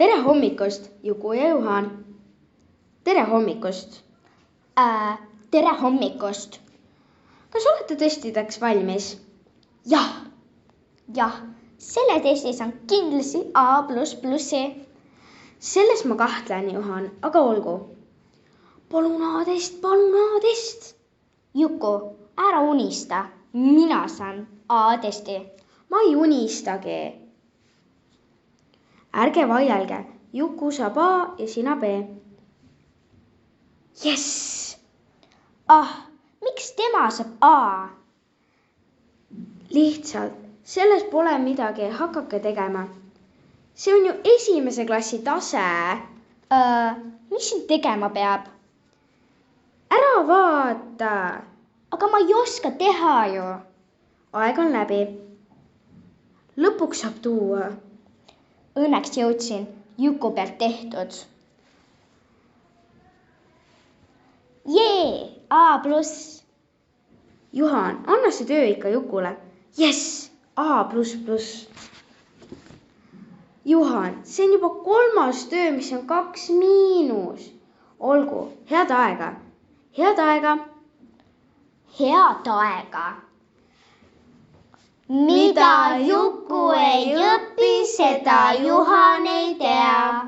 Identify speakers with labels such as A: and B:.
A: Tere hommikust, Juku ja Juhan. Tere hommikust.
B: Tere hommikust.
A: Kas olete testideks valmis?
B: Jah, selle testis on kindlasti A++.
A: Selles ma kahtlen, Juhan, aga olgu. Palun A-test.
B: Juku, ära unista. Mina saan A-testi.
A: Ma ei unistagi. Ärge vaielge, Juku saab A ja sina B.
B: Jess! Miks tema saab A?
A: Lihtsalt, selles pole midagi, hakake tegema. See on ju 1. klassi tase.
B: Mis siin tegema peab?
A: Ära vaata.
B: Aga ma ei oska teha ju.
A: Aeg on läbi. Lõpuks saab tuua.
B: Õnneks jõudsin Juku pealt tehtud. Jee, A+.
A: Juhan, anna see töö ikka Jukule. Jess, A++. Juhan, see on juba 3. töö, mis on 2-. Olgu, head aega.
B: Mida Juku ei õpi, seda Juhan ei tea.